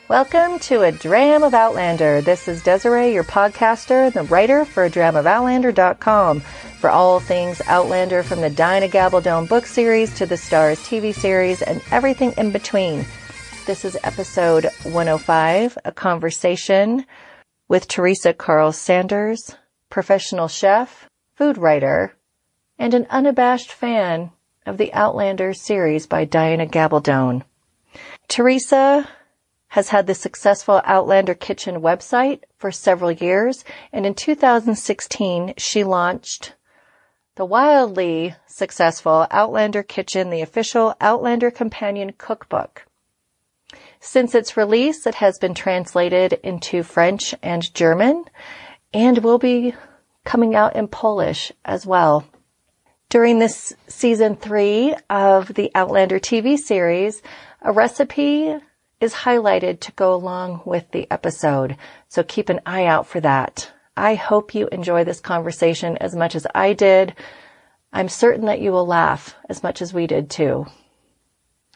Welcome to A Dram of Outlander. This is Desiree, your podcaster and the writer for ADramOfOutlander.com for all things Outlander, from the Dinah Gabaldon book series to the Stars TV series and everything in between. This is episode 105, a conversation with Theresa Carle-Sanders, professional chef, food writer, and an unabashed fan of the Outlander series by Dinah Gabaldon. Theresa has had the successful Outlander Kitchen website for several years, and in 2016 she launched the wildly successful Outlander Kitchen, the official Outlander companion cookbook. Since its release, it has been translated into French and German, and will be coming out in Polish as well. During this season 3 of the Outlander TV series, a recipe is highlighted to go along with the episode, so keep an eye out for that. I hope you enjoy this conversation as much as I did. I'm certain that you will laugh as much as we did too.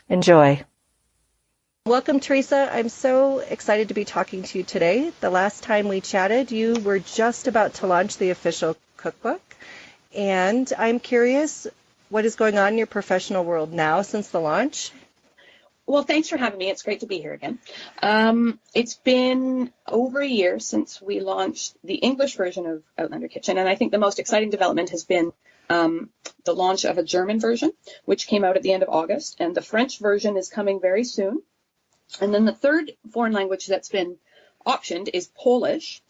Enjoy. Welcome, Theresa. I'm so excited to be talking to you today. The last time we chatted, you were just about to launch the official cookbook. And I'm curious what is going on in your professional world now since the launch. Well, thanks for having me. It's great to be here again. It's been over a year since we launched the English version of Outlander Kitchen, and I think the most exciting development has been the launch of a German version, which came out at the end of August, and the French version is coming very soon. And then the third foreign language that's been optioned is Polish,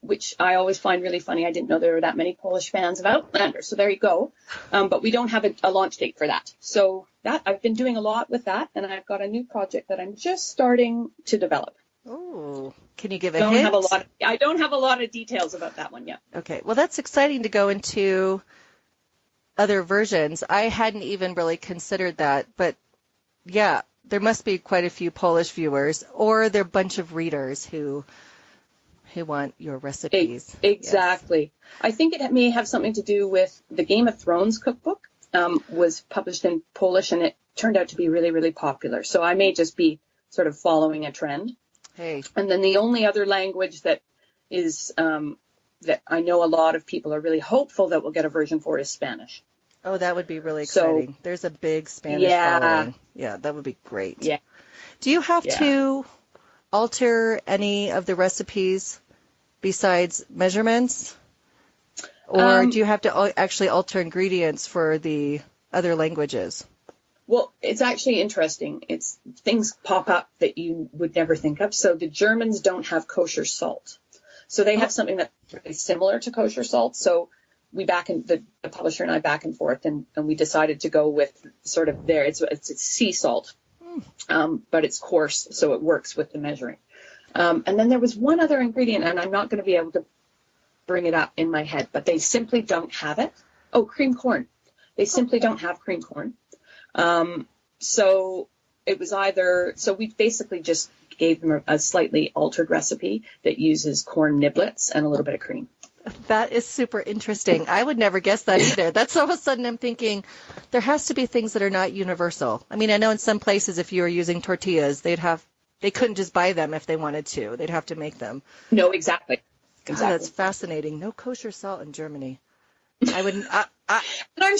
which I always find really funny. I didn't know there were that many Polish fans of Outlander, so there you go. But we don't have a launch date for that. So that I've been doing a lot with that, and I've got a new project that I'm just starting to develop. Oh, can you give a hint? I don't have a lot of details about that one yet. Okay, well, that's exciting to go into other versions. I hadn't even really considered that, but yeah, there must be quite a few Polish viewers, or they're a bunch of readers who want your recipes. Exactly. Yes. I think it may have something to do with the Game of Thrones cookbook. Was published in Polish, and it turned out to be really, really popular. So I may just be sort of following a trend. Hey. And then the only other language that is that I know a lot of people are really hopeful that we'll get a version for is Spanish. Oh, that would be really exciting. So, there's a big Spanish following. Yeah, that would be great. Yeah. Do you have to alter any of the recipes besides measurements? Or do you have to actually alter ingredients for the other languages? Well, it's actually interesting. Things pop up that you would never think of. So the Germans don't have kosher salt. So they have something that's really similar to kosher salt. So the publisher and I back and forth, and we decided to go with sort of it's sea salt, but it's coarse, so it works with the measuring. And then there was one other ingredient, and I'm not going to be able to bring it up in my head, but they simply don't have it. Oh, cream corn. They simply don't have cream corn. So it was so we basically just gave them a slightly altered recipe that uses corn niblets and a little bit of cream. That is super interesting. I would never guess that either. That's all of a sudden I'm thinking there has to be things that are not universal. I mean, I know in some places if you were using tortillas, they couldn't just buy them if they wanted to. They'd have to make them. No, exactly. God, that's fascinating. No kosher salt in Germany. I wouldn't. I'm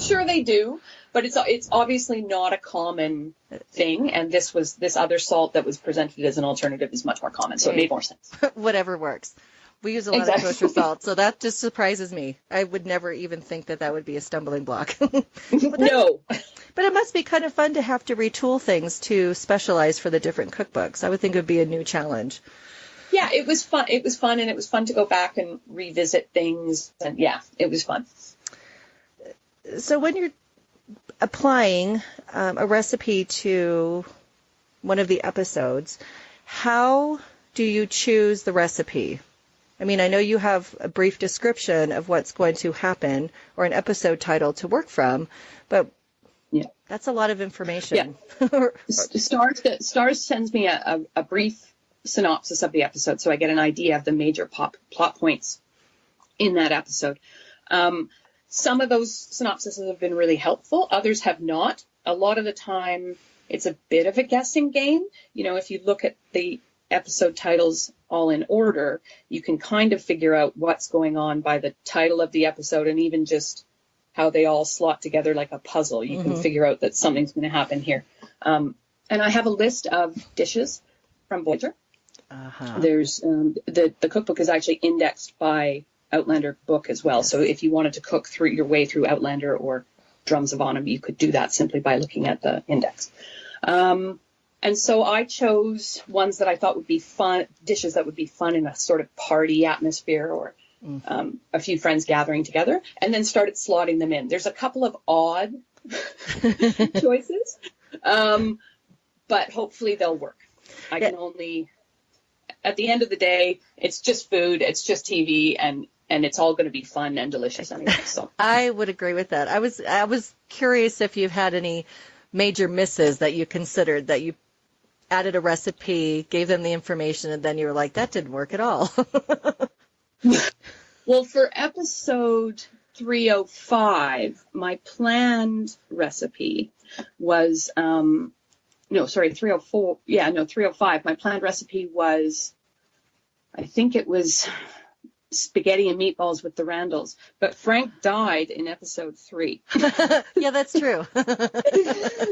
sure they do, but it's obviously not a common thing. And this other salt that was presented as an alternative is much more common, so it made more sense. Whatever works. We use a lot of kosher salt, so that just surprises me. I would never even think that would be a stumbling block. No. But it must be kind of fun to have to retool things to specialize for the different cookbooks. I would think it would be a new challenge. Yeah, it was fun. It was fun, and it was fun to go back and revisit things. And yeah, it was fun. So when you're applying a recipe to one of the episodes, how do you choose the recipe? I mean, I know you have a brief description of what's going to happen or an episode title to work from, but that's a lot of information. Yeah. Stars sends me a brief synopsis of the episode, so I get an idea of the major plot points in that episode. Some of those synopses have been really helpful. Others have not. a lot of the time it's a bit of a guessing game. You know, if you look at the episode titles all in order, you can kind of figure out what's going on by the title of the episode, and even just how they all slot together like a puzzle. You can figure out that something's going to happen here. And I have a list of dishes from Voyager. There's the cookbook is actually indexed by Outlander book as well. Yes. So if you wanted to cook through your way through Outlander or Drums of Autumn, you could do that simply by looking at the index. And so I chose ones that I thought would be fun, dishes that would be fun in a sort of party atmosphere, or a few friends gathering together, and then started slotting them in. There's a couple of odd choices, but hopefully they'll work. I can only, at the end of the day, it's just food, it's just TV, and it's all going to be fun and delicious anyway. So I would agree with that. I was curious if you've had any major misses that you considered, that you added a recipe, gave them the information, and then you were like, that didn't work at all. Well, for episode 305, my planned recipe was, 304. Yeah, no, 305. My planned recipe was, I think it was spaghetti and meatballs with the Randalls. But Frank died in episode 3. Yeah, that's true.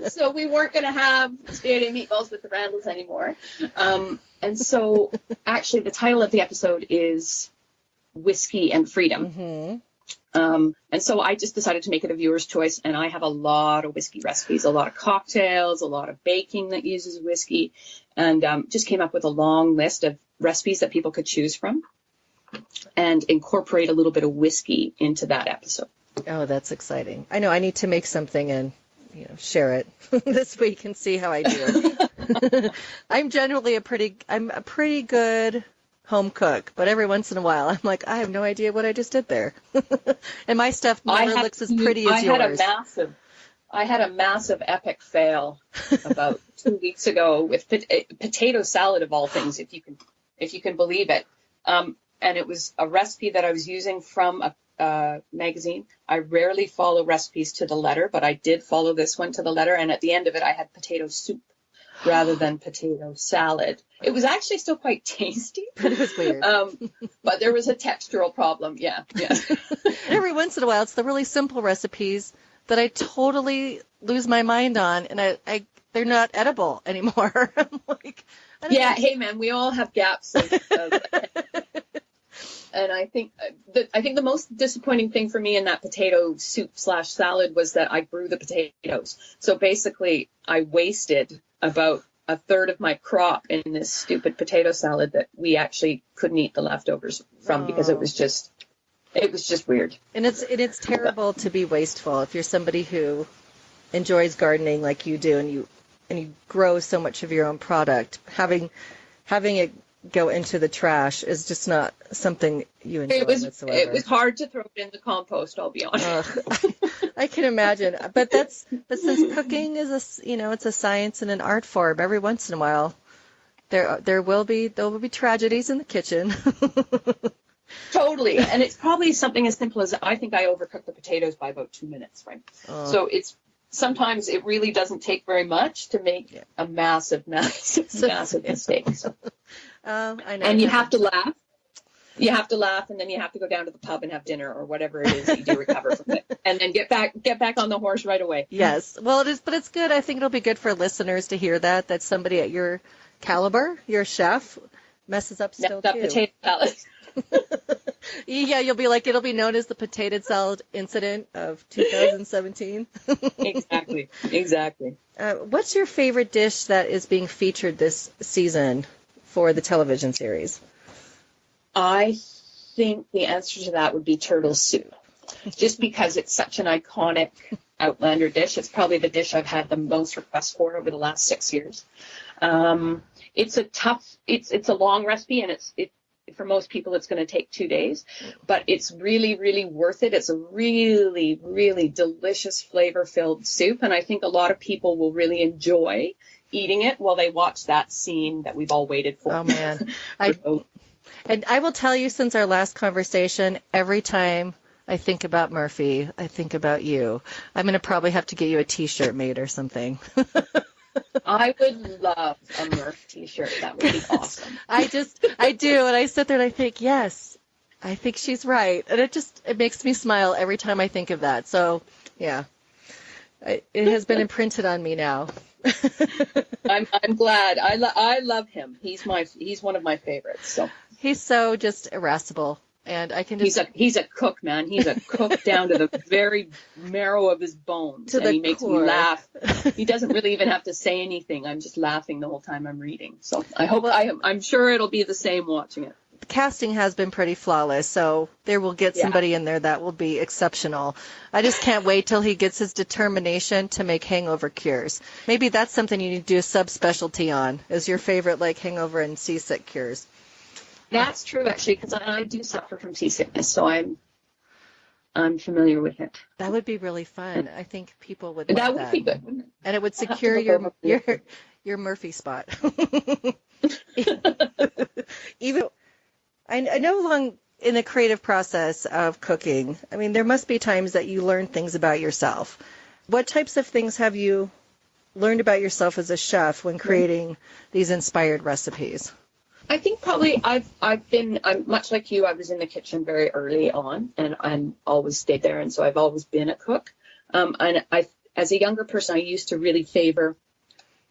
So we weren't going to have spaghetti and meatballs with the Randalls anymore. And so actually the title of the episode is Whiskey and Freedom. And so I just decided to make it a viewer's choice, and I have a lot of whiskey recipes, a lot of cocktails, a lot of baking that uses whiskey, and just came up with a long list of recipes that people could choose from and incorporate a little bit of whiskey into that episode. Oh, that's exciting. I know I need to make something and share it this week and see how I do. I'm generally a pretty good home cook, but every once in a while I'm like, I have no idea what I just did there. And my stuff never looks as pretty as yours. I had a massive epic fail about 2 weeks ago with potato salad, of all things, if you can believe it. And it was a recipe that I was using from a magazine. I rarely follow recipes to the letter, but I did follow this one to the letter. And at the end of it, I had potato soup rather than potato salad. It was actually still quite tasty. But it was weird. But there was a textural problem. Yeah. Every once in a while, it's the really simple recipes that I totally lose my mind on, and they're not edible anymore. I'm like, hey man, we all have gaps. And I think the most disappointing thing for me in that potato soup / salad was that I grew the potatoes. So basically, I wasted about a third of my crop in this stupid potato salad that we actually couldn't eat the leftovers from because it was just weird. And it's terrible to be wasteful if you're somebody who enjoys gardening like you do, and you grow so much of your own product. Having it go into the trash is just not something you enjoy whatsoever. It was hard to throw it in the compost, I'll be honest. I can imagine. But since cooking is it's a science and an art form, every once in a while there will be tragedies in the kitchen. Totally. And it's probably something as simple as, I think I overcooked the potatoes by about 2 minutes, right? So sometimes it really doesn't take very much to make a massive mistake. So. I know. And you have to laugh. You have to laugh, and then you have to go down to the pub and have dinner or whatever it is that you do recover from it, and then get back on the horse right away. Yes. Well, it is, but it's good. I think it'll be good for listeners to hear that somebody at your caliber, your chef, messes up still too. Potato salad. Yeah, you'll be like, it'll be known as the potato salad incident of 2017. Exactly. What's your favorite dish that is being featured this season for the television series? I think the answer to that would be turtle soup, just because it's such an iconic Outlander dish. It's probably the dish I've had the most requests for over the last 6 years. It's a long recipe, and for most people, it's going to take 2 days, but it's really, really worth it. It's a really, really delicious, flavor-filled soup, and I think a lot of people will really enjoy eating it while they watch that scene that we've all waited for. Oh, man. And I will tell you, since our last conversation, every time I think about Murphy. I think about you. I'm going to probably have to get you a T-shirt made or something. I would love a Murph T-shirt. That would be awesome. I do. And I sit there and I think, yes, I think she's right. And it makes me smile every time I think of that. So, yeah, it has been imprinted on me now. I'm glad. I love him. He's one of my favorites. So he's so just irascible. And I can just... He's a cook, man. He's a cook down to the very marrow of his bones. And he makes me laugh. He doesn't really even have to say anything. I'm just laughing the whole time I'm reading. So I'm sure it'll be the same watching it. The casting has been pretty flawless, so there will get somebody in there that will be exceptional. I just can't wait till he gets his determination to make hangover cures. Maybe that's something you need to do a subspecialty on, is your favorite hangover and seasick cures. That's true, actually, because I do suffer from seasickness, so I'm familiar with it. That would be really fun. I think people would love that. That would be good, wouldn't it? And it would secure your Murphy spot. Even I know along in the creative process of cooking, I mean, there must be times that you learn things about yourself. What types of things have you learned about yourself as a chef when creating these inspired recipes? I think probably I'm much like you. I was in the kitchen very early on, and I'm always stayed there, and so I've always been a cook. And as a younger person, I used to really favor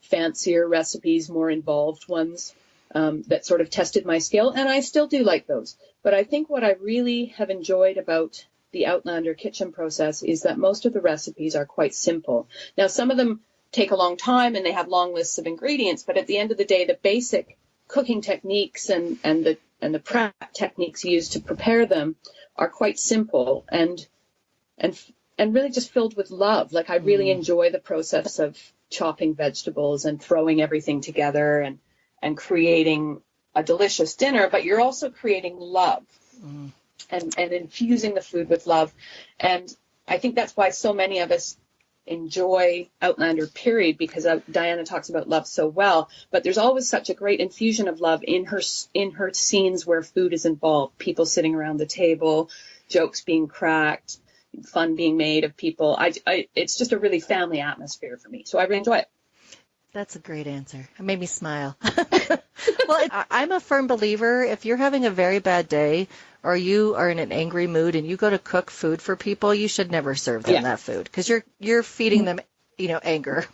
fancier recipes, more involved ones that sort of tested my skill, and I still do like those. But I think what I really have enjoyed about the Outlander Kitchen process is that most of the recipes are quite simple. Now, some of them take a long time, and they have long lists of ingredients, but at the end of the day, the basic cooking techniques and the prep techniques used to prepare them are quite simple and really just filled with love. Like I really enjoy the process of chopping vegetables and throwing everything together and creating a delicious dinner, but you're also creating love and infusing the food with love. And I think that's why so many of us enjoy Outlander, period, because Diana talks about love so well, but there's always such a great infusion of love in her scenes where food is involved, people sitting around the table, jokes being cracked, fun being made of people. It's just a really family atmosphere for me, so I really enjoy it. That's a great answer. It made me smile. Well, I'm a firm believer, if you're having a very bad day or you are in an angry mood and you go to cook food for people, you should never serve them that food because you're feeding them, anger.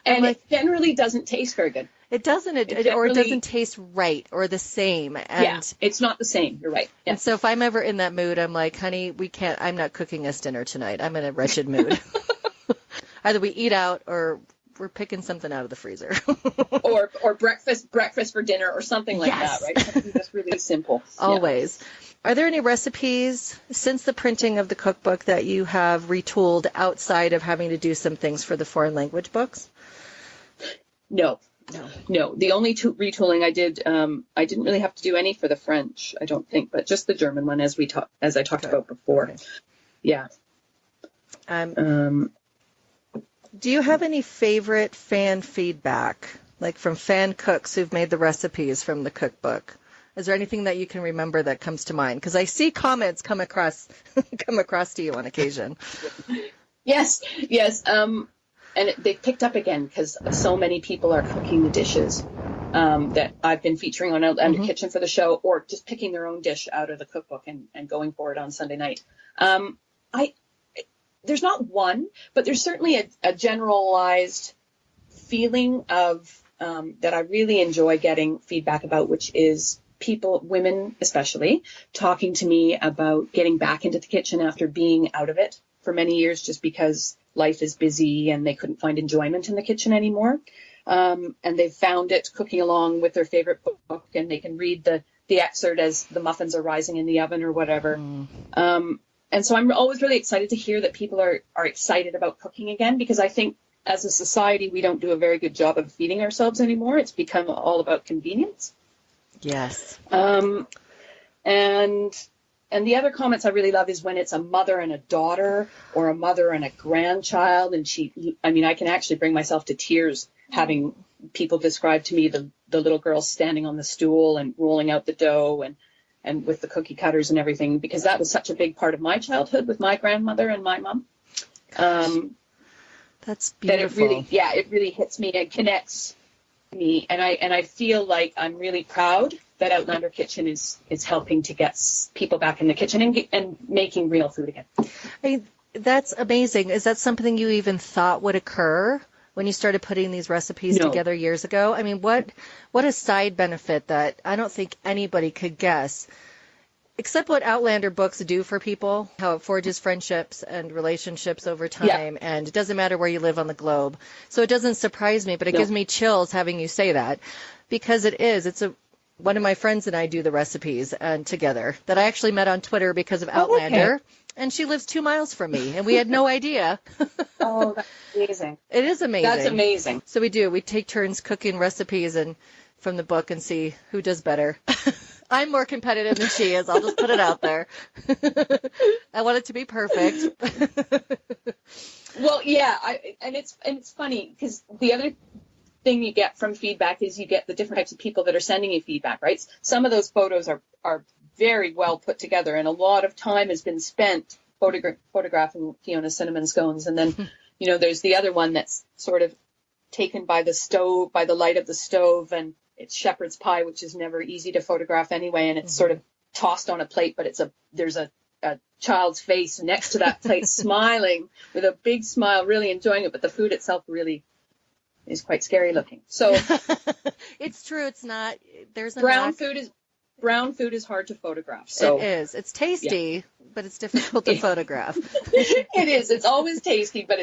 And it generally doesn't taste very good. It doesn't, or it doesn't taste right or the same. And it's not the same. You're right. Yeah. And so if I'm ever in that mood, I'm like, honey, I'm not cooking us dinner tonight. I'm in a wretched mood. Either we eat out or we're picking something out of the freezer. or breakfast for dinner or something like that, right? Something that's really simple. Always. Yeah. Are there any recipes since the printing of the cookbook that you have retooled outside of having to do some things for the foreign language books? No. The only retooling I did, I didn't really have to do any for the French, I don't think, but just the German one as I talked about before. Okay. Yeah. Do you have any favorite fan feedback, like from fan cooks who've made the recipes from the cookbook? Is there anything that you can remember that comes to mind? Because I see comments come across to you on occasion. Yes. And they've picked up again because so many people are cooking the dishes that I've been featuring on Outlander Kitchen for the show, or just picking their own dish out of the cookbook and going for it on Sunday night. There's not one, but there's certainly a generalized feeling of that I really enjoy getting feedback about, which is people, women especially, talking to me about getting back into the kitchen after being out of it for many years just because life is busy and they couldn't find enjoyment in the kitchen anymore. And they've found it cooking along with their favorite book, and they can read the excerpt as the muffins are rising in the oven or whatever. And so I'm always really excited to hear that people are excited about cooking again, because I think as a society, we don't do a very good job of feeding ourselves anymore. It's become all about convenience. Yes. And the other comments I really love is when it's a mother and a daughter, or a mother and a grandchild. And I can actually bring myself to tears having people describe to me the little girl standing on the stool and rolling out the dough. And and with the cookie cutters and everything, because that was such a big part of my childhood with my grandmother and my mom. That's beautiful. That it really hits me. It connects me, and I feel like I'm really proud that Outlander Kitchen is helping to get people back in the kitchen and making real food again. That's amazing. Is that something you even thought would occur when you started putting these recipes together years ago? I mean, what a side benefit that I don't think anybody could guess, except what Outlander books do for people, how it forges friendships and relationships over time, and it doesn't matter where you live on the globe. So it doesn't surprise me, but it gives me chills having you say that, because it's one of my friends and I do the recipes together that I actually met on Twitter because of Outlander. Okay. And she lives 2 miles from me, and we had no idea. Oh, that's amazing. It is amazing. That's amazing. So we take turns cooking recipes from the book and see who does better. I'm more competitive than she is. I'll just put it out there. I want it to be perfect. Well, yeah, and it's funny because the other thing you get from feedback is you get the different types of people that are sending you feedback, right? Some of those photos are very well put together, and a lot of time has been spent photographing Fiona's cinnamon scones. And then, there's the other one that's sort of taken by the stove, by the light of the stove, and it's shepherd's pie, which is never easy to photograph anyway, and it's sort of tossed on a plate, but there's a child's face next to that plate smiling with a big smile, really enjoying it, but the food itself really is quite scary looking. So it's true. It's not. There's a brown food is hard to photograph. So it is. It's tasty, but it's difficult to photograph. It is. It's always tasty, but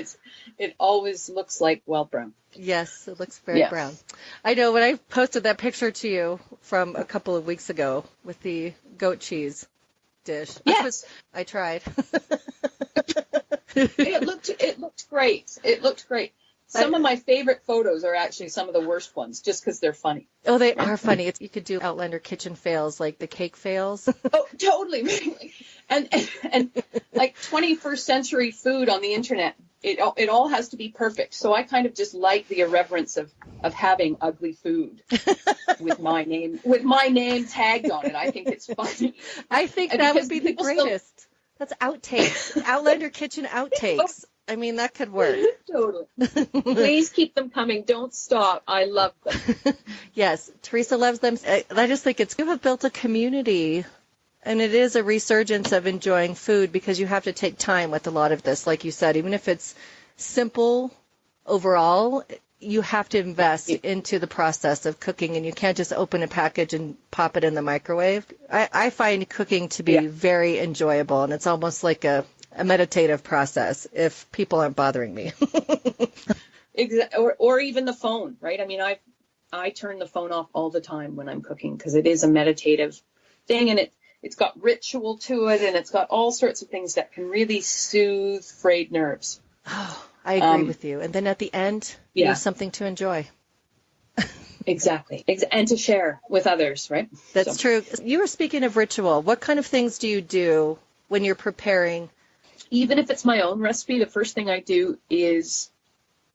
it always looks like brown. Yes, it looks very brown. I know when I posted that picture to you from a couple of weeks ago with the goat cheese dish. Yes, I tried. It looked great. It looked great. Some of my favorite photos are actually some of the worst ones, just because they're funny. Oh, they are funny. You could do Outlander Kitchen fails, like the cake fails. Oh, totally. And like 21st century food on the internet, it all has to be perfect. So I kind of just like the irreverence of having ugly food with my name tagged on it. I think it's funny. I think that would be the greatest. That's outtakes. Outlander Kitchen outtakes. I mean, that could work. Totally. Please keep them coming. Don't stop. I love them. Yes, Theresa loves them. I just think you have built a community, and it is a resurgence of enjoying food because you have to take time with a lot of this. Like you said, even if it's simple overall, you have to invest into the process of cooking, and you can't just open a package and pop it in the microwave. I find cooking to be very enjoyable, and it's almost like a meditative process if people aren't bothering me. or even the phone, right? I mean, I turn the phone off all the time when I'm cooking because it is a meditative thing, and it's got ritual to it, and it's got all sorts of things that can really soothe frayed nerves. Oh, I agree with you. And then at the end, you have something to enjoy. Exactly. And to share with others, right? That's true. You were speaking of ritual. What kind of things do you do when you're preparing? Even if it's my own recipe, the first thing I do is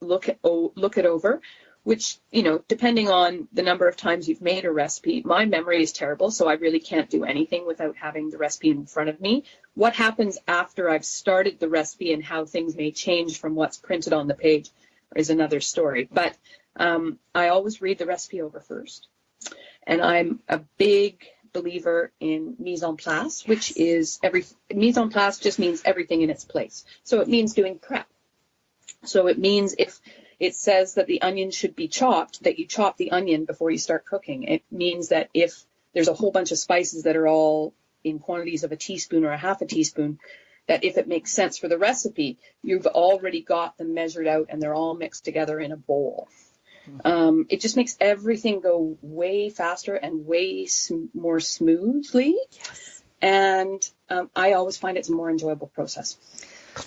look it over, which, depending on the number of times you've made a recipe, my memory is terrible, so I really can't do anything without having the recipe in front of me. What happens after I've started the recipe and how things may change from what's printed on the page is another story. But I always read the recipe over first. And I'm a big believer in mise en place, which is mise en place just means everything in its place. So it means doing prep. So it means if it says that the onion should be chopped, that you chop the onion before you start cooking. It means that if there's a whole bunch of spices that are all in quantities of a teaspoon or a half a teaspoon, that if it makes sense for the recipe, you've already got them measured out and they're all mixed together in a bowl. It just makes everything go way faster and way more smoothly. Yes. And I always find it's a more enjoyable process.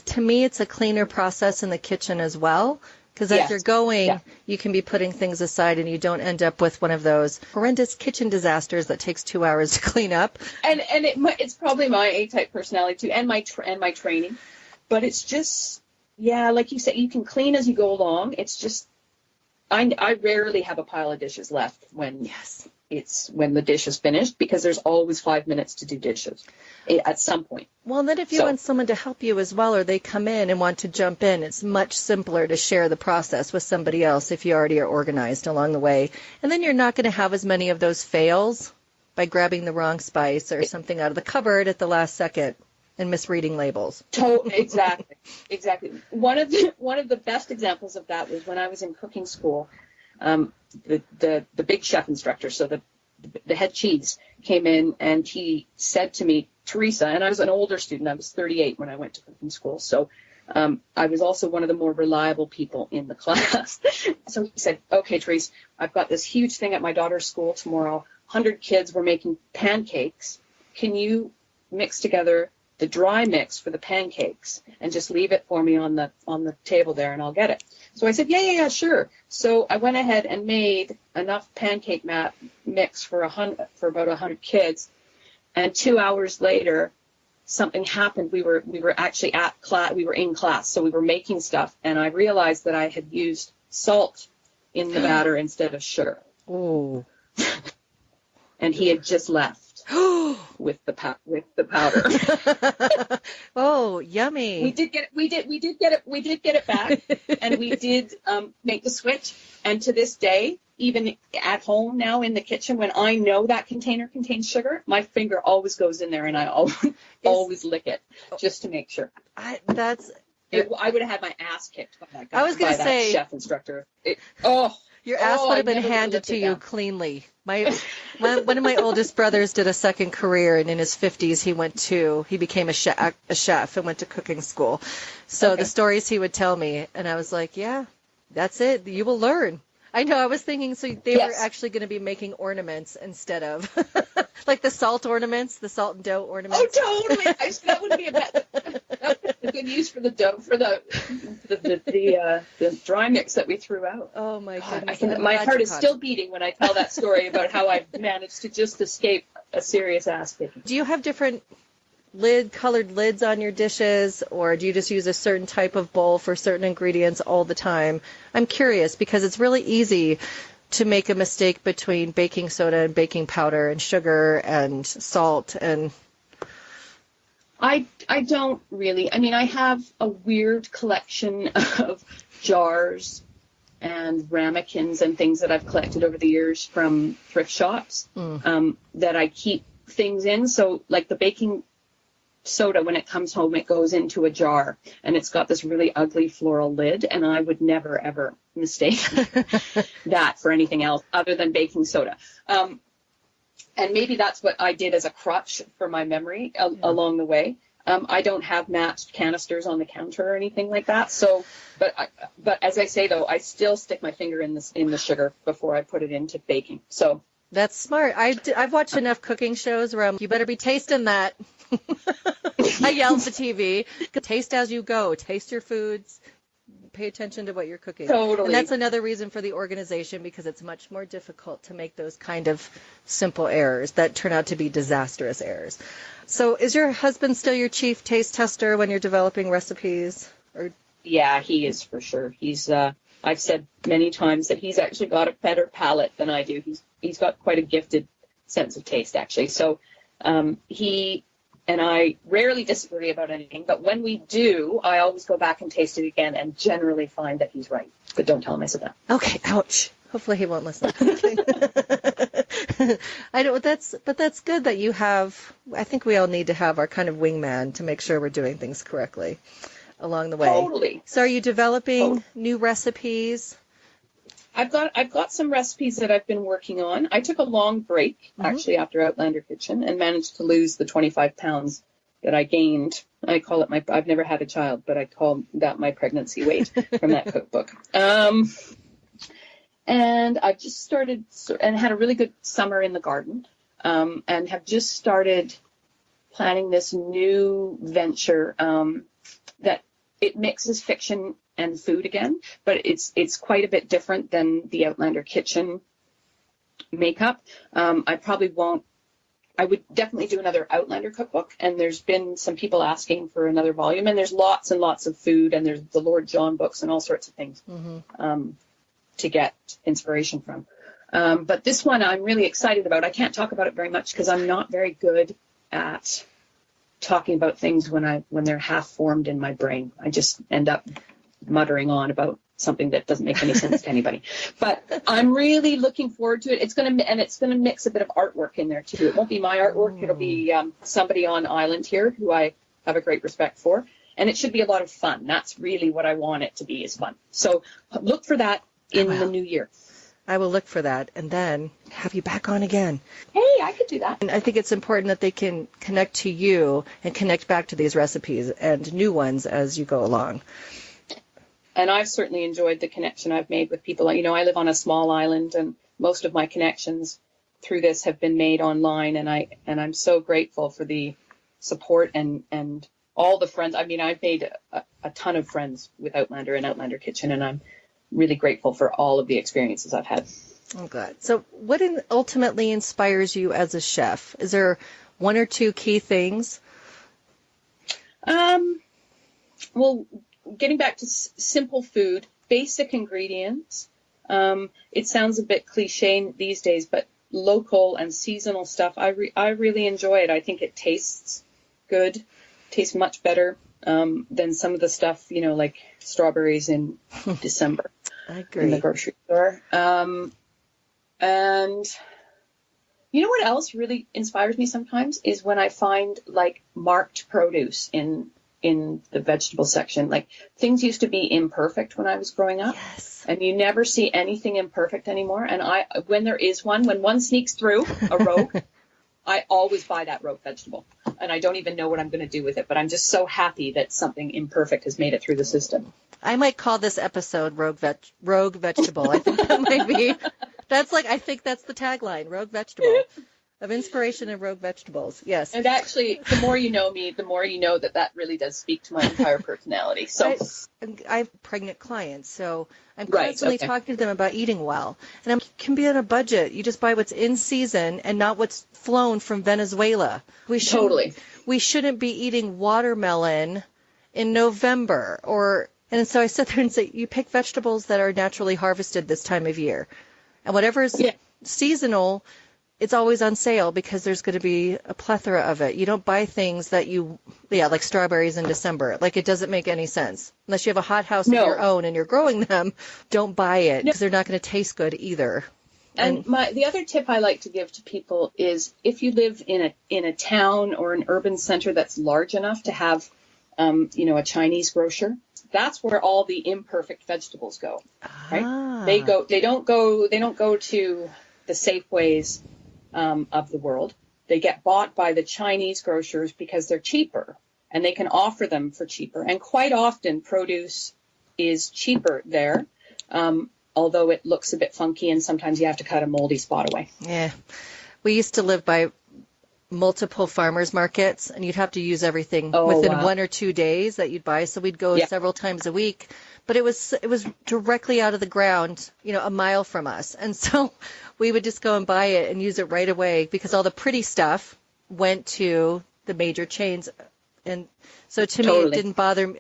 To me, it's a cleaner process in the kitchen as well. Because as you're going, you can be putting things aside and you don't end up with one of those horrendous kitchen disasters that takes 2 hours to clean up. And it's probably my A-type personality too, and my training. But it's just, like you said, you can clean as you go along. It's just I rarely have a pile of dishes left when when the dish is finished, because there's always 5 minutes to do dishes at some point. Well, and then if you want someone to help you as well, or they come in and want to jump in, it's much simpler to share the process with somebody else if you already are organized along the way. And then you're not going to have as many of those fails by grabbing the wrong spice or something out of the cupboard at the last second and misreading labels. Exactly. One of the best examples of that was when I was in cooking school. The big chef instructor, so the head cheese, came in and he said to me, Theresa, and I was an older student, I was 38 when I went to cooking school, so I was also one of the more reliable people in the class. So he said, okay, Theresa, I've got this huge thing at my daughter's school tomorrow. 100 kids were making pancakes. Can you mix together the dry mix for the pancakes and just leave it for me on the table there, and I'll get it. So I said, yeah, sure. So I went ahead and made enough pancake mix for about 100 kids. And 2 hours later, something happened. We were actually at class. We were in class, so we were making stuff, and I realized that I had used salt in the batter instead of sugar. Oh. And he had just left. with the powder. Oh, yummy! We did get it back, and we did make the switch. And to this day, even at home now in the kitchen, when I know that container contains sugar, my finger always goes in there, and I always lick it just to make sure. I would have had my ass kicked by that guy. I was going to say, chef instructor. Your ass would have been handed to you cleanly. One of my oldest brothers did a second career, and in his 50s he became a chef and went to cooking school. So the stories he would tell me, and I was like, yeah, that's it. You will learn. I know. I was thinking, so they were actually going to be making ornaments instead of like the salt ornaments, the salt and dough ornaments. Oh, totally. That would be a good use for the dough, for the dry mix that we threw out. Oh my goodness! My heart is still beating when I tell that story about how I managed to just escape a serious ass kicking. Do you have different colored lids on your dishes, or do you just use a certain type of bowl for certain ingredients all the time? I'm curious because it's really easy to make a mistake between baking soda and baking powder and sugar and salt. And I don't really. I mean, I have a weird collection of jars and ramekins and things that I've collected over the years from thrift shops that I keep things in. So like the baking soda, when it comes home, it goes into a jar, and it's got this really ugly floral lid, and I would never ever mistake that for anything else other than baking soda. And maybe that's what I did as a crutch for my memory along the way. I don't have matched canisters on the counter or anything like that. So, but as I say though, I still stick my finger in the sugar before I put it into baking. So that's smart. I've watched enough cooking shows where you better be tasting that. I yell at the TV, taste as you go, taste your foods, pay attention to what you're cooking. Totally. And that's another reason for the organization, because it's much more difficult to make those kind of simple errors that turn out to be disastrous errors. So is your husband still your chief taste tester when you're developing recipes? Or? Yeah, he is for sure. He's I've said many times that he's actually got a better palate than I do. He's got quite a gifted sense of taste, actually. So he and I rarely disagree about anything, but when we do, I always go back and taste it again and generally find that he's right. But don't tell him I said that. Okay, ouch. Hopefully he won't listen. I know, but that's good that you have. I think we all need to have our kind of wingman to make sure we're doing things correctly along the way. Totally. So are you developing new recipes? I've got some recipes that I've been working on. I took a long break, actually, after Outlander Kitchen and managed to lose the 25 pounds that I gained. I call it I've never had a child, but I call that my pregnancy weight from that cookbook. And I've just started and had a really good summer in the garden, and have just started planning this new venture that it mixes fiction and food again, but it's quite a bit different than the Outlander Kitchen makeup. I would definitely do another Outlander cookbook, and there's been some people asking for another volume, and there's lots and lots of food, and there's the Lord John books and all sorts of things. to get inspiration from. But this one I'm really excited about. I can't talk about it very much because I'm not very good at talking about things when they're half formed in my brain. I just end up muttering on about something that doesn't make any sense to anybody. But I'm really looking forward to it. It's going to mix a bit of artwork in there too. It won't be my artwork. It'll be somebody on island here who I have a great respect for. And it should be a lot of fun. That's really what I want it to be, is fun. So look for that in the new year. I will look for that and then have you back on again. Hey, I could do that. And I think it's important that they can connect to you and connect back to these recipes and new ones as you go along. And I've certainly enjoyed the connection I've made with people. You know, I live on a small island, and most of my connections through this have been made online, and I'm so grateful for the support and all the friends. I mean, I've made a ton of friends with Outlander and Outlander Kitchen, and I'm really grateful for all of the experiences I've had. I'm glad. So what ultimately inspires you as a chef? Is there one or two key things? Well, getting back to simple food, basic ingredients. It sounds a bit cliche these days, but local and seasonal stuff, I really enjoy it. I think it tastes good, tastes much better than some of the stuff, you know, like strawberries in December. I agree. In the grocery store. And you know what else really inspires me sometimes is when I find like marked produce in the vegetable section. Like things used to be imperfect when I was growing up. Yes. And you never see anything imperfect anymore. And when one sneaks through a rogue, I always buy that rogue vegetable. And I don't even know what I'm going to do with it, but I'm just so happy that something imperfect has made it through the system. I might call this episode Rogue Vegetable. I think that might be, I think that's the tagline, Rogue Vegetable, of inspiration and rogue vegetables. Yes. And actually, the more you know me, the more you know that really does speak to my entire personality. So I have pregnant clients, so I'm constantly talking to them about eating well. And I can be on a budget. You just buy what's in season and not what's flown from Venezuela. We shouldn't be eating watermelon in November and so I sit there and say, you pick vegetables that are naturally harvested this time of year. And whatever is seasonal, it's always on sale because there's going to be a plethora of it. You don't buy things that like strawberries in December. Like, it doesn't make any sense. Unless you have a hothouse of your own and you're growing them, don't buy it because they're not going to taste good either. And the other tip I like to give to people is if you live in a town or an urban center that's large enough to have, a Chinese grocer, that's where all the imperfect vegetables go, right? They don't go to the Safeways of the world. They get bought by the Chinese grocers because they're cheaper and they can offer them for cheaper. And quite often produce is cheaper there, although it looks a bit funky and sometimes you have to cut a moldy spot away. Yeah. We used to live by multiple farmers markets and you'd have to use everything within 1 or 2 days that you'd buy. So we'd go several times a week, but it was directly out of the ground, a mile from us. And so we would just go and buy it and use it right away because all the pretty stuff went to the major chains. And so to me, it didn't bother me.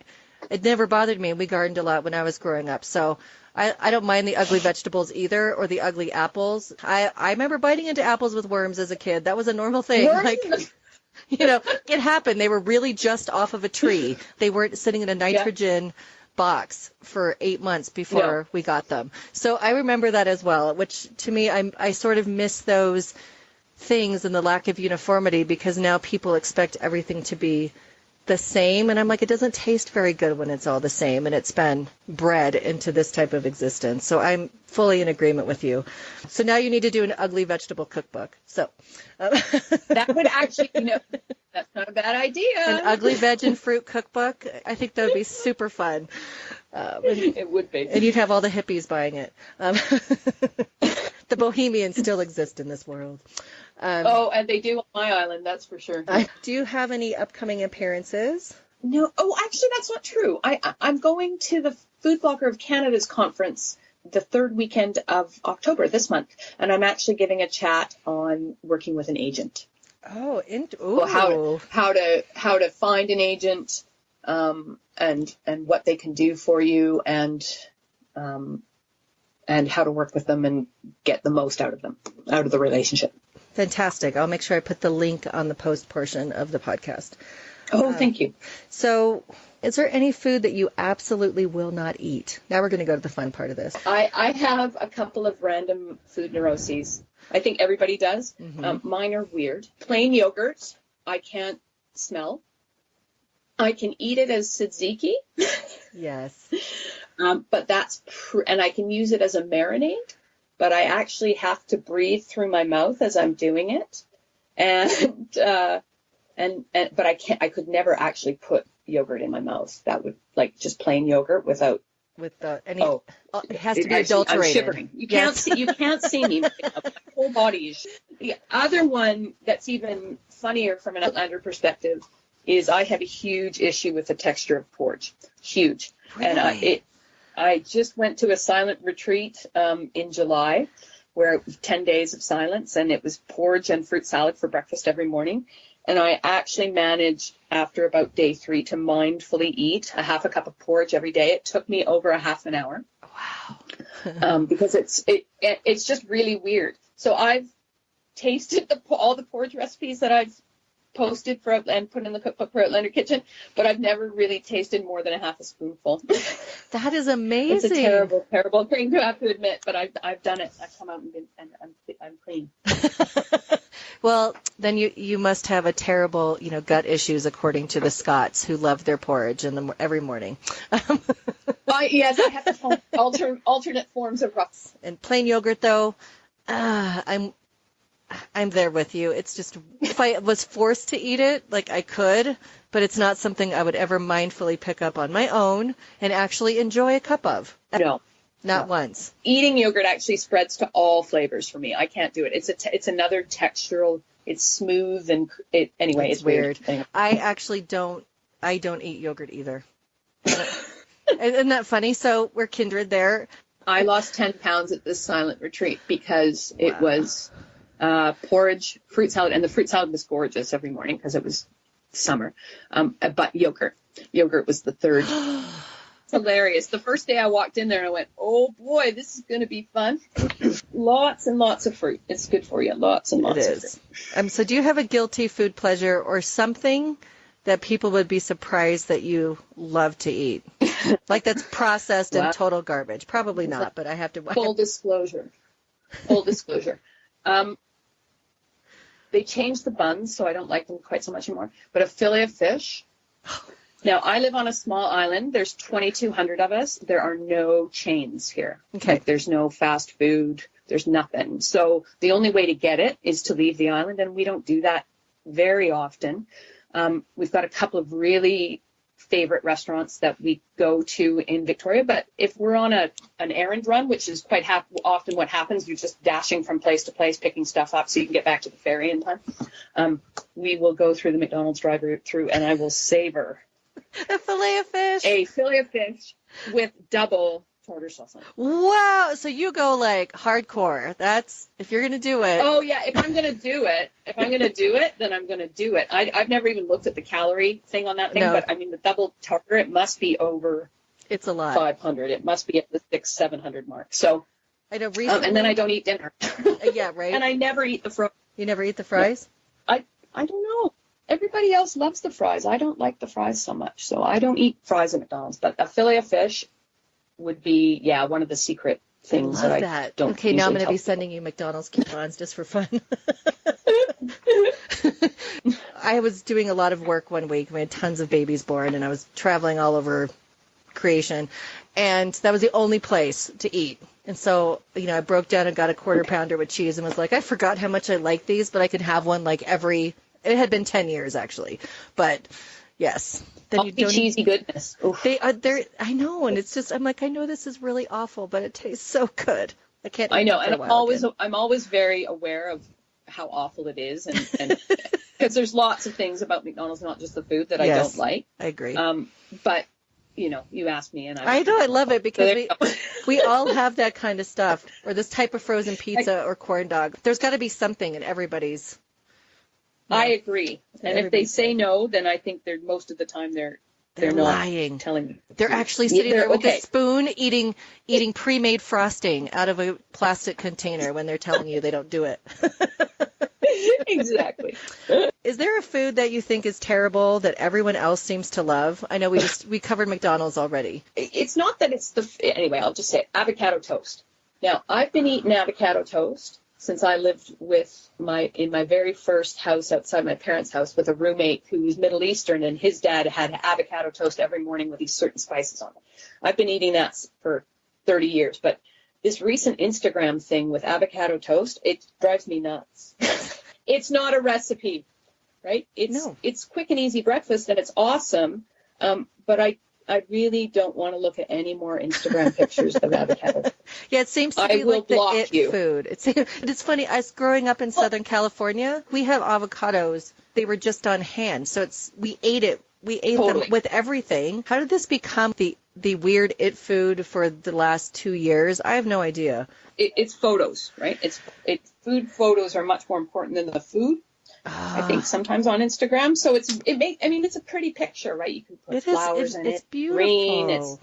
It never bothered me. We gardened a lot when I was growing up. So I don't mind the ugly vegetables either, or the ugly apples. I remember biting into apples with worms as a kid. That was a normal thing. Worms? It happened. They were really just off of a tree. They weren't sitting in a nitrogen box for 8 months before we got them. So I remember that as well, which to me, I sort of miss those things and the lack of uniformity because now people expect everything to be the same, and I'm like, it doesn't taste very good when it's all the same and it's been bred into this type of existence. So I'm fully in agreement with you. So now you need to do an ugly vegetable cookbook. So that would actually, that's not a bad idea. An ugly veg and fruit cookbook. I think that would be super fun. It would be. And you'd have all the hippies buying it. The bohemians still exist in this world. And they do on my island, that's for sure. Do you have any upcoming appearances? No. Oh, actually, that's not true. I'm going to the Food Blogger of Canada's conference the third weekend of October this month, and I'm actually giving a chat on working with an agent. Oh, how to find an agent, and what they can do for you, and and how to work with them and get the most out of them, out of the relationship. Fantastic. I'll make sure I put the link on the post portion of the podcast. Oh, thank you. So is there any food that you absolutely will not eat? Now we're going to go to the fun part of this. I have a couple of random food neuroses. I think everybody does. Mm-hmm. Mine are weird. Plain yogurt, I can't smell. I can eat it as tzatziki. Yes. But that's, and I can use it as a marinade, but I actually have to breathe through my mouth as I'm doing it. But I could never actually put yogurt in my mouth. That would, like, just plain yogurt without. It has to be adulterated. I'm shivering. You can't see me. My whole body is. The other one that's even funnier from an Outlander perspective is I have a huge issue with the texture of porridge. Huge. Really? And I just went to a silent retreat in July where it was 10 days of silence, and it was porridge and fruit salad for breakfast every morning. And I actually managed, after about day 3, to mindfully eat a half a cup of porridge every day. It took me over a half an hour. Wow. Because it's just really weird. So I've tasted all the porridge recipes that I've posted for and put in the cookbook for Outlander Kitchen, but I've never really tasted more than a half a spoonful. That is amazing. It's a terrible, terrible thing to have to admit, but I've done it. I've come out and I'm clean. Well, then you must have a terrible, gut issues, according to the Scots, who love their porridge every morning. Yes, I have to find alternate forms of rough. And plain yogurt, though, I'm there with you. It's just, if I was forced to eat it, like, I could, but it's not something I would ever mindfully pick up on my own and actually enjoy a cup of. No. Not once. Eating yogurt actually spreads to all flavors for me. I can't do it. It's another textural. It's smooth and anyway. It's weird. I actually don't eat yogurt either. Isn't that funny? So we're kindred there. I lost 10 pounds at this silent retreat because it was porridge, fruit salad, and the fruit salad was gorgeous every morning because it was summer. But yogurt was the third. Hilarious. The first day I walked in there and I went, oh boy, this is going to be fun. Lots and lots of fruit. It's good for you. Lots and lots of fruit. So do you have a guilty food pleasure or something that people would be surprised that you love to eat? Like that's processed and total garbage. Probably not, but I have to. Full disclosure. They changed the buns, so I don't like them quite so much anymore. But a fillet of fish. Now, I live on a small island. There's 2,200 of us. There are no chains here. Okay. Like, there's no fast food. There's nothing. So the only way to get it is to leave the island, and we don't do that very often. We've got a couple of really favorite restaurants that we go to in Victoria, but if we're on an errand run, which is quite often what happens, you're just dashing from place to place, picking stuff up so you can get back to the ferry in time, we will go through the McDonald's drive-through, and I will savor a fillet of fish. A fillet of fish with double tartar sauce on it. Wow. So you go like hardcore. That's, if you're going to do it. Oh, yeah. If I'm going to do it, then I'm going to do it. I've never even looked at the calorie thing on that thing, but I mean, the double tartar, it must be over. It's a lot. 500. It must be at the 600-700 mark. So, I know recently. and then I don't eat dinner. Yeah, right. And I never eat the fries. You never eat the fries? I don't know. Everybody else loves the fries. I don't like the fries so much, so I don't eat fries at McDonald's. But a fillet of fish would be, one of the secret things that I don't. Okay, now I'm going to be sending you McDonald's coupons just for fun. I was doing a lot of work one week. We had tons of babies born, and I was traveling all over creation, and that was the only place to eat. And so, I broke down and got a quarter pounder with cheese and was like, I forgot how much I like these, but I could have one like it had been 10 years actually, but yes. Then you don't cheesy goodness. Oof. They are there. I know. And it's just, I'm like, I know this is really awful, but it tastes so good. I can't. I know. And I'm always very aware of how awful it is. And because there's lots of things about McDonald's, not just the food that I don't like. I agree. But you asked me and I know. I love it because we all have that kind of stuff, or this type of frozen pizza or corn dog. There's got to be something in everybody's. I agree. And if they say no, then I think most of the time they're They're lying. Not telling me. They're actually sitting there with a spoon eating pre-made frosting out of a plastic container when they're telling you they don't do it. Exactly. Is there a food that you think is terrible that everyone else seems to love? I know we covered McDonald's already. It's not that it's anyway, I'll just say avocado toast. Now, I've been eating avocado toast since I lived in my very first house outside my parents' house with a roommate who was Middle Eastern, and his dad had avocado toast every morning with these certain spices on it. I've been eating that for 30 years, but this recent Instagram thing with avocado toast, it drives me nuts. It's not a recipe, right? It's quick and easy breakfast, and it's awesome, but I really don't want to look at any more Instagram pictures of avocado. Yeah, it seems to be like the it food. It's funny. Us growing up in Southern California, we have avocados. They were just on hand, so we ate it. We ate them with everything. How did this become the weird it food for the last 2 years? I have no idea. It's photos, right? Food photos are much more important than the food. I think sometimes on Instagram. So it's a pretty picture, right? You can put flowers in it. It's beautiful. Green.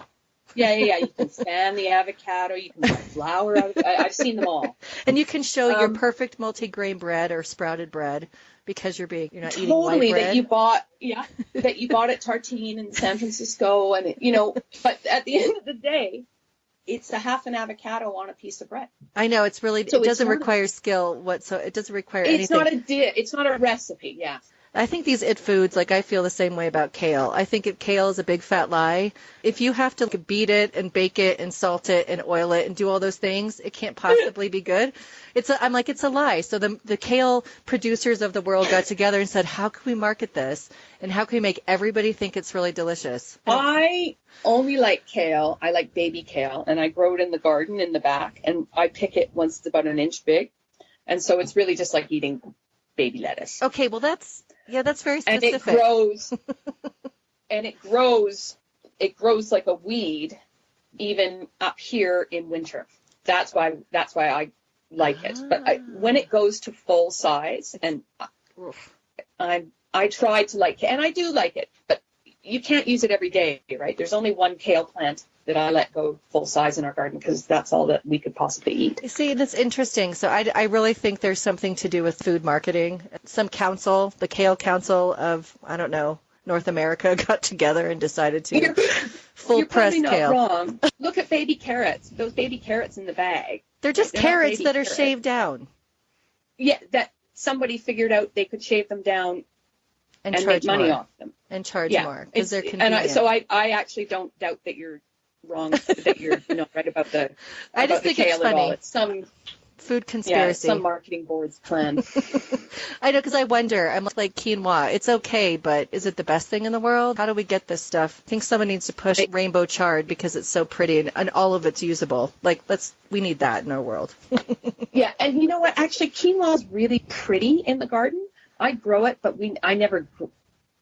Yeah. You can fan the avocado. You can put flour out of it. I've seen them all. And you can show your perfect multigrain bread or sprouted bread because you're not eating white bread. That you bought at Tartine in San Francisco, and but at the end of the day, it's a half an avocado on a piece of bread. I know, it doesn't require skill it doesn't require anything. It's not a recipe, yeah. I think these it foods, I feel the same way about kale. I think kale is a big fat lie. If you have to beat it and bake it and salt it and oil it and do all those things, it can't possibly be good. It's a lie. So the kale producers of the world got together and said, how can we market this? And how can we make everybody think it's really delicious? I only like kale. I like baby kale, and I grow it in the garden in the back, and I pick it once it's about an inch big. And so it's really just like eating baby lettuce. Okay, well that's very specific. And it grows like a weed even up here in winter. That's why I like it. But when it goes to full size, and I try to like it, and I do like it, but you can't use it every day, right? There's only one kale plant that I let go full size in our garden because that's all that we could possibly eat. You see, that's interesting. So I really think there's something to do with food marketing. Some council, the Kale Council of, I don't know, North America got together and decided to full press kale. You're probably not wrong. Look at baby carrots. Those baby carrots in the bag. They're just carrots that are shaved down. Yeah, that somebody figured out they could shave them down and make money off them. And charge more because they're convenient. And so I actually don't doubt that you're wrong, that you're not right about the I just think it's funny. It's some food conspiracy. Some marketing board's plan. I know, because I wonder. I'm like quinoa. It's okay, but is it the best thing in the world? How do we get this stuff? I think someone needs to push rainbow chard because it's so pretty and all of it's usable. We need that in our world. Yeah, and you know what? Actually, quinoa is really pretty in the garden. I grow it, but I never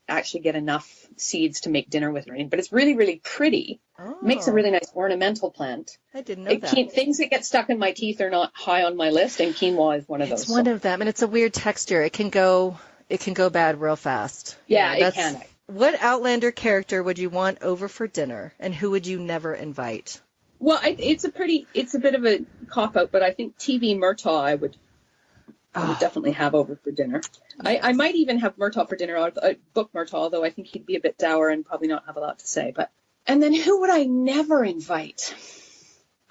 actually get enough seeds to make dinner with or anything. But it's really, really pretty. Oh. It makes a really nice ornamental plant. I didn't know that. Things that get stuck in my teeth are not high on my list, and quinoa is one of those. It's one of them, and it's a weird texture. It can go bad real fast. Yeah, it can. What Outlander character would you want over for dinner, and who would you never invite? Well, it's a bit of a cop-out, but I think TV Murtagh I would definitely have over for dinner. I might even have Murtagh for dinner. I'd book Murtagh, although I think he'd be a bit dour and probably not have a lot to say. And then who would I never invite?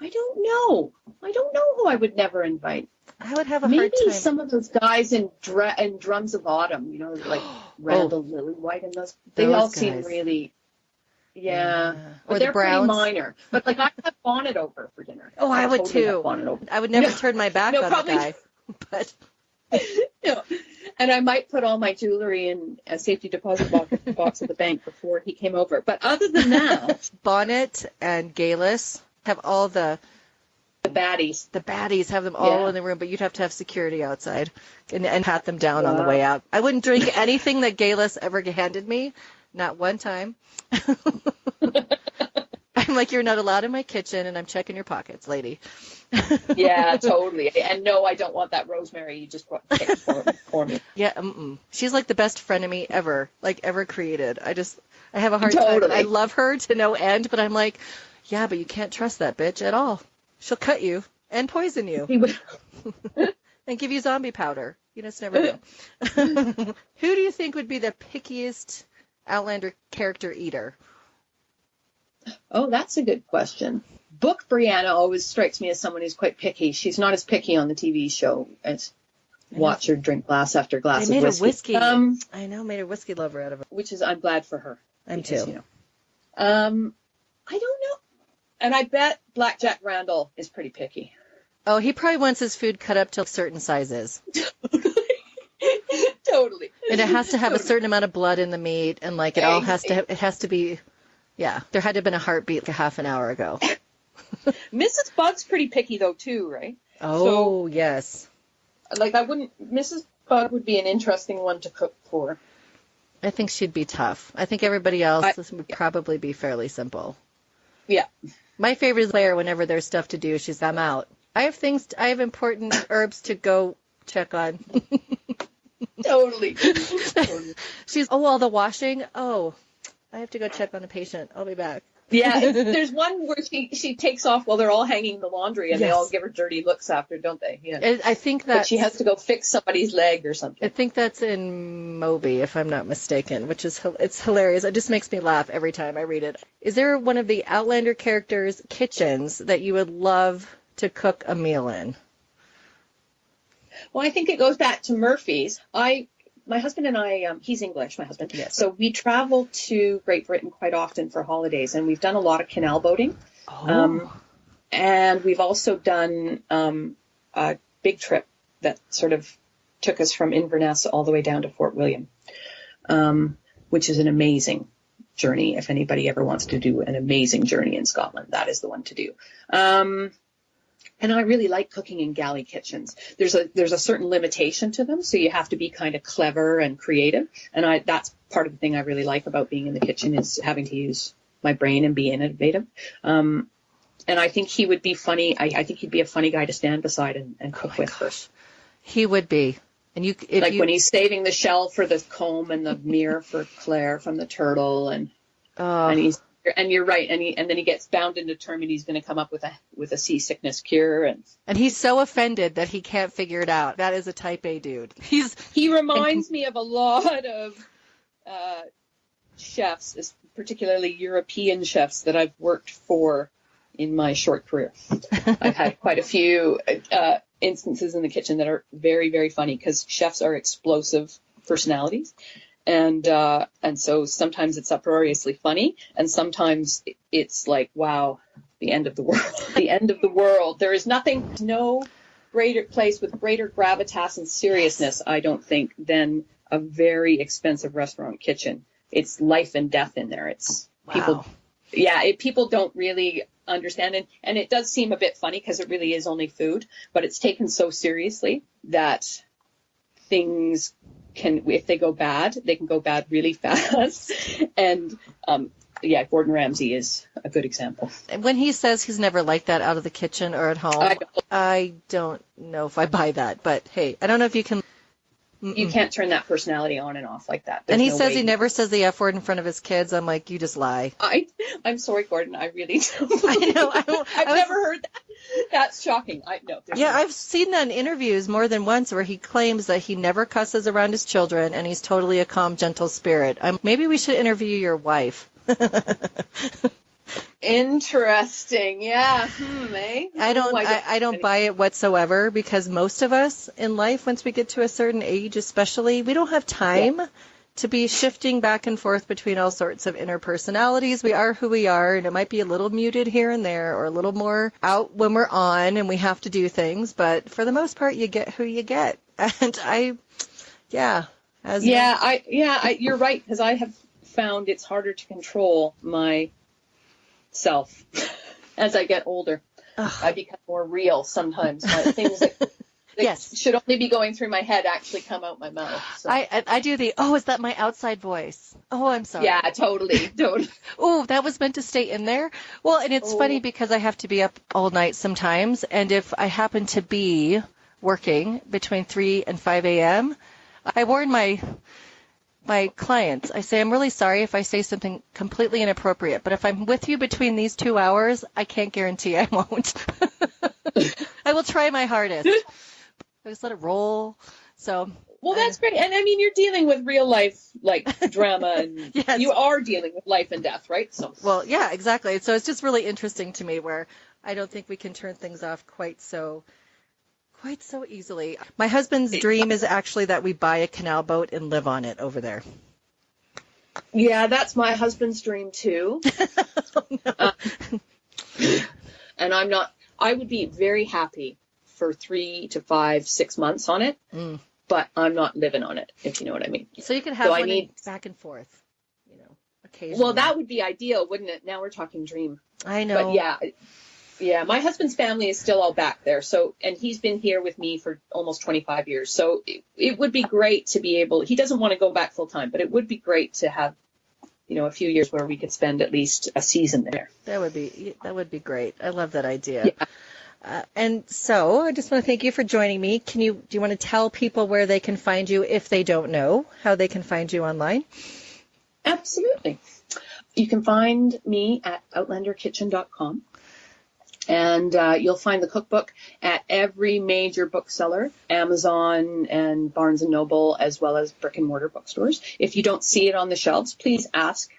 I don't know who I would never invite. I would have a hard time. Maybe some of those guys in Drums of Autumn, like Randall Lillywhite and those. They all seem really... Yeah. Or they're pretty minor. But I have Bonnet over for dinner. Oh, I would too. I would never turn my back on the guy. But and I might put all my jewelry in a safety deposit box at the bank before he came over. But other than that, Bonnet and Galis have all the baddies. The baddies have them all in the room, but you'd have to have security outside and pat them down on the way out. I wouldn't drink anything that Galis ever handed me, not one time. I I'm like, you're not allowed in my kitchen, and I'm checking your pockets, lady. Yeah, totally. And no, I don't want that rosemary you just picked for me. Yeah, she's like the best frenemy ever, like ever created. I have a hard time. I love her to no end, but I'm like, yeah, but you can't trust that bitch at all. She'll cut you and poison you and give you zombie powder. You just never know. Who do you think would be the pickiest Outlander character eater? Oh, that's a good question. Book Brianna always strikes me as someone who's quite picky. She's not as picky on the TV show as watch her drink glass after glass of whiskey. I know, made a whiskey lover out of her. Which is, I'm glad for her. I'm too. You know, I don't know. And I bet Blackjack Randall is pretty picky. Oh, he probably wants his food cut up to certain sizes. Totally. And it has to have a certain amount of blood in the meat, and like it has to be, yeah. There had to have been a heartbeat like a half an hour ago. Mrs. Bug's pretty picky though too, right? Oh, yes. Like Mrs. Bug would be an interesting one to cook for. I think she'd be tough. I think everybody else would probably be fairly simple. Yeah. My favorite is Claire. Whenever there's stuff to do, I'm out. I have important herbs to go check on. Totally. She's, all the washing. Oh, I have to go check on a patient. I'll be back. Yeah, there's one where she takes off while they're all hanging the laundry, and they all give her dirty looks after, don't they? Yeah. I think that she has to go fix somebody's leg or something. I think that's in Moby, if I'm not mistaken, which is it's hilarious. It just makes me laugh every time I read it. Is there one of the Outlander characters' kitchens that you would love to cook a meal in? Well, I think it goes back to Murphy's. My husband and I, he's English, my husband. Yes. So we travel to Great Britain quite often for holidays, and we've done a lot of canal boating. Oh. And we've also done a big trip that sort of took us from Inverness all the way down to Fort William, which is an amazing journey. If anybody ever wants to do an amazing journey in Scotland, that is the one to do. And I really like cooking in galley kitchens. There's a certain limitation to them, so you have to be kind of clever and creative. And that's part of the thing I really like about being in the kitchen is having to use my brain and be innovative. And I think he would be funny. I think he'd be a funny guy to stand beside and cook with. Gosh. He would be. And when he's saving the shell for the comb and the mirror for Claire from the turtle, and you're right, and then he gets bound and determined he's going to come up with a seasickness cure, and he's so offended that he can't figure it out. That is a type A dude. He reminds me of a lot of chefs, particularly European chefs that I've worked for in my short career. I've had quite a few instances in the kitchen that are very, very funny because chefs are explosive personalities. And so sometimes it's uproariously funny, and sometimes it's like, wow, the end of the world. The end of the world. There is no greater place with greater gravitas and seriousness, I don't think, than a very expensive restaurant kitchen. It's life and death in there. It's people. Yeah, people don't really understand, and it does seem a bit funny because it really is only food, but it's taken so seriously that things if they go bad, they can go bad really fast. And Gordon Ramsay is a good example. When he says he's never like that out of the kitchen or at home, I don't know if I buy that. But hey, I don't know if you can. You can't turn that personality on and off like that. And he says he never says the F word in front of his kids. I'm like, you just lie. I'm sorry, Gordon. I really don't. I know. I've never heard that. That's shocking. I've seen that in interviews more than once where he claims that he never cusses around his children and he's totally a calm, gentle spirit. Maybe we should interview your wife. Interesting. Yeah. I don't buy it whatsoever because most of us in life, once we get to a certain age especially, we don't have time to be shifting back and forth between all sorts of inner personalities. We are who we are, and it might be a little muted here and there or a little more out when we're on and we have to do things. But for the most part, you get who you get. And you're right, because I have found it's harder to control myself as I get older. I become more real sometimes. The Yes. should only be going through my head actually come out my mouth. So. I do is that my outside voice? Oh, I'm sorry. Yeah, totally. Oh, that was meant to stay in there. Well, and it's funny because I have to be up all night sometimes. And if I happen to be working between 3 and 5 a.m., I warn my clients. I say, I'm really sorry if I say something completely inappropriate, but if I'm with you between these 2 hours, I can't guarantee I won't. I will try my hardest. I just let it roll. So. Well, that's great. And I mean, you're dealing with real life, like drama, and yes. You are dealing with life and death, right? So. Well, yeah, exactly. So it's just really interesting to me where I don't think we can turn things off quite so easily. My husband's dream is actually that we buy a canal boat and live on it over there. Yeah, that's my husband's dream too. Oh, no. And I would be very happy for 3 to 5, 6 months on it. But I'm not living on it, if you know what I mean. So you can have one back and forth, occasionally. Well, that would be ideal, wouldn't it? Now we're talking dream. I know. But yeah, my husband's family is still all back there. So, and he's been here with me for almost 25 years. So it would be great to be able, he doesn't want to go back full time, but it would be great to have, a few years where we could spend at least a season there. That would be great. I love that idea. Yeah. And so I just want to thank you for joining me. Do you want to tell people where they can find you if they don't know how they can find you online? Absolutely. You can find me at outlanderkitchen.com. And you'll find the cookbook at every major bookseller, Amazon and Barnes & Noble, as well as brick and mortar bookstores. If you don't see it on the shelves, please ask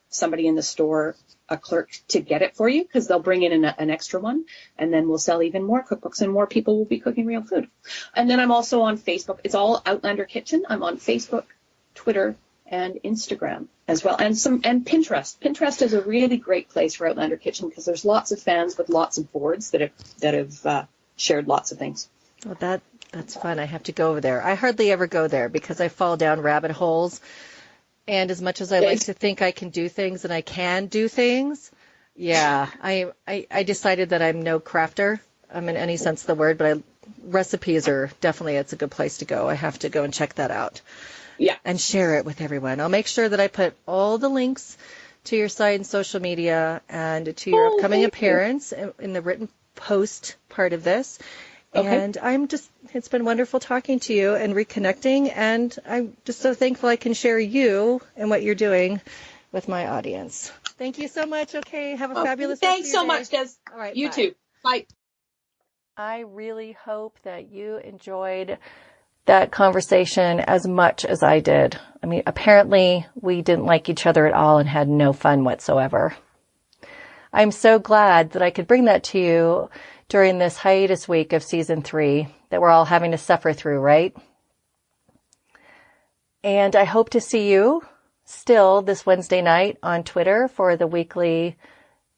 somebody in the store, a clerk, to get it for you, because they'll bring in an extra one, and then we'll sell even more cookbooks and more people will be cooking real food. And then I'm also on Facebook. It's all Outlander Kitchen. I'm on Facebook, Twitter, and Instagram as well, and Pinterest. Pinterest is a really great place for Outlander Kitchen because there's lots of fans with lots of boards that have shared lots of things. Well, that's fun. I have to go over there. I hardly ever go there because I fall down rabbit holes. And as much as I like to think I can do things and I can do things, yeah, I decided that I'm no crafter. In any sense of the word, but recipes are definitely, it's a good place to go. I have to go and check that out. Yeah. And share it with everyone. I'll make sure that I put all the links to your site and social media and to your upcoming appearance in the written post part of this. Okay. And it's been wonderful talking to you and reconnecting. And I'm just so thankful I can share you and what you're doing with my audience. Thank you so much. Okay. Have a fabulous rest of your day. Thanks so much, Des. All right. You too. Bye. I really hope that you enjoyed that conversation as much as I did. I mean, apparently we didn't like each other at all and had no fun whatsoever. I'm so glad that I could bring that to you during this hiatus week of season 3 that we're all having to suffer through, right? And I hope to see you still this Wednesday night on Twitter for the weekly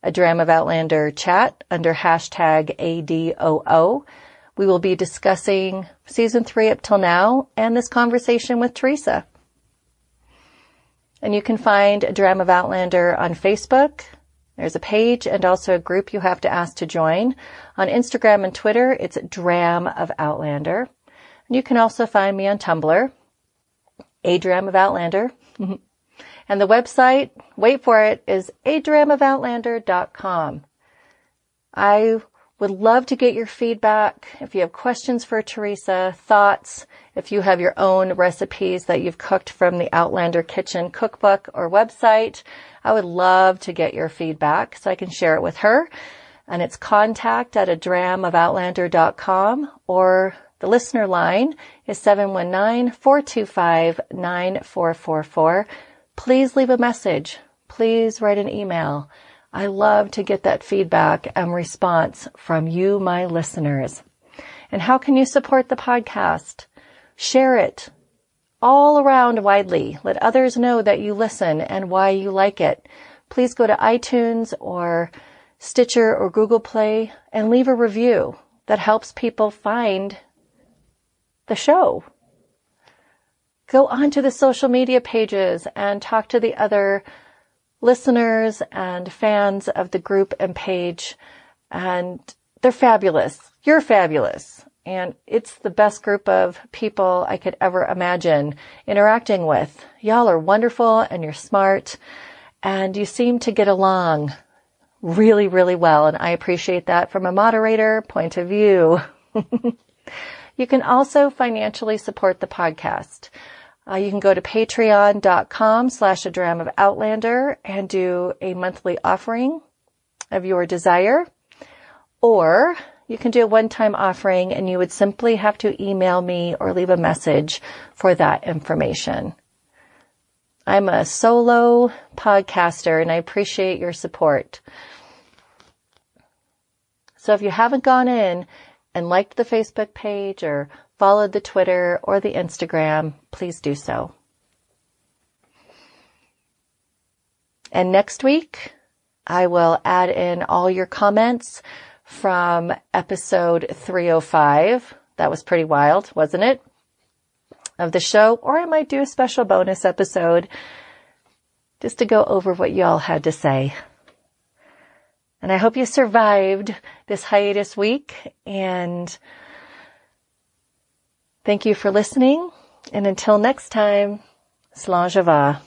A Dram of Outlander chat under hashtag ADOO. We will be discussing season 3 up till now and this conversation with Theresa. And you can find A Dram of Outlander on Facebook. There's a page and also a group you have to ask to join. On Instagram and Twitter, it's Dram of Outlander. And you can also find me on Tumblr, A Dram of Outlander. And the website, wait for it, is adramofoutlander.com. I would love to get your feedback. If you have questions for Theresa, thoughts, if you have your own recipes that you've cooked from the Outlander Kitchen cookbook or website, I would love to get your feedback so I can share it with her. And it's contact@adramofoutlander.com, or the listener line is 719-425-9444. Please leave a message. Please write an email. I love to get that feedback and response from you, my listeners. And how can you support the podcast? Share it all around widely. Let others know that you listen and why you like it. Please go to iTunes or Stitcher or Google Play and leave a review that helps people find the show. Go onto the social media pages and talk to the other listeners and fans of the group and page. And they're fabulous. You're fabulous. And it's the best group of people I could ever imagine interacting with. Y'all are wonderful and you're smart and you seem to get along really, really well. And I appreciate that from a moderator point of view. You can also financially support the podcast. You can go to patreon.com/adramofOutlander and do a monthly offering of your desire. Or you can do a one-time offering and you would simply have to email me or leave a message for that information. I'm a solo podcaster and I appreciate your support. So if you haven't gone in and liked the Facebook page or followed the Twitter or the Instagram, please do so. And next week, I will add in all your comments from episode 305. That was pretty wild, wasn't it? Of the show. Or I might do a special bonus episode just to go over what y'all had to say. And I hope you survived this hiatus week. And thank you for listening. And until next time, Slán je va.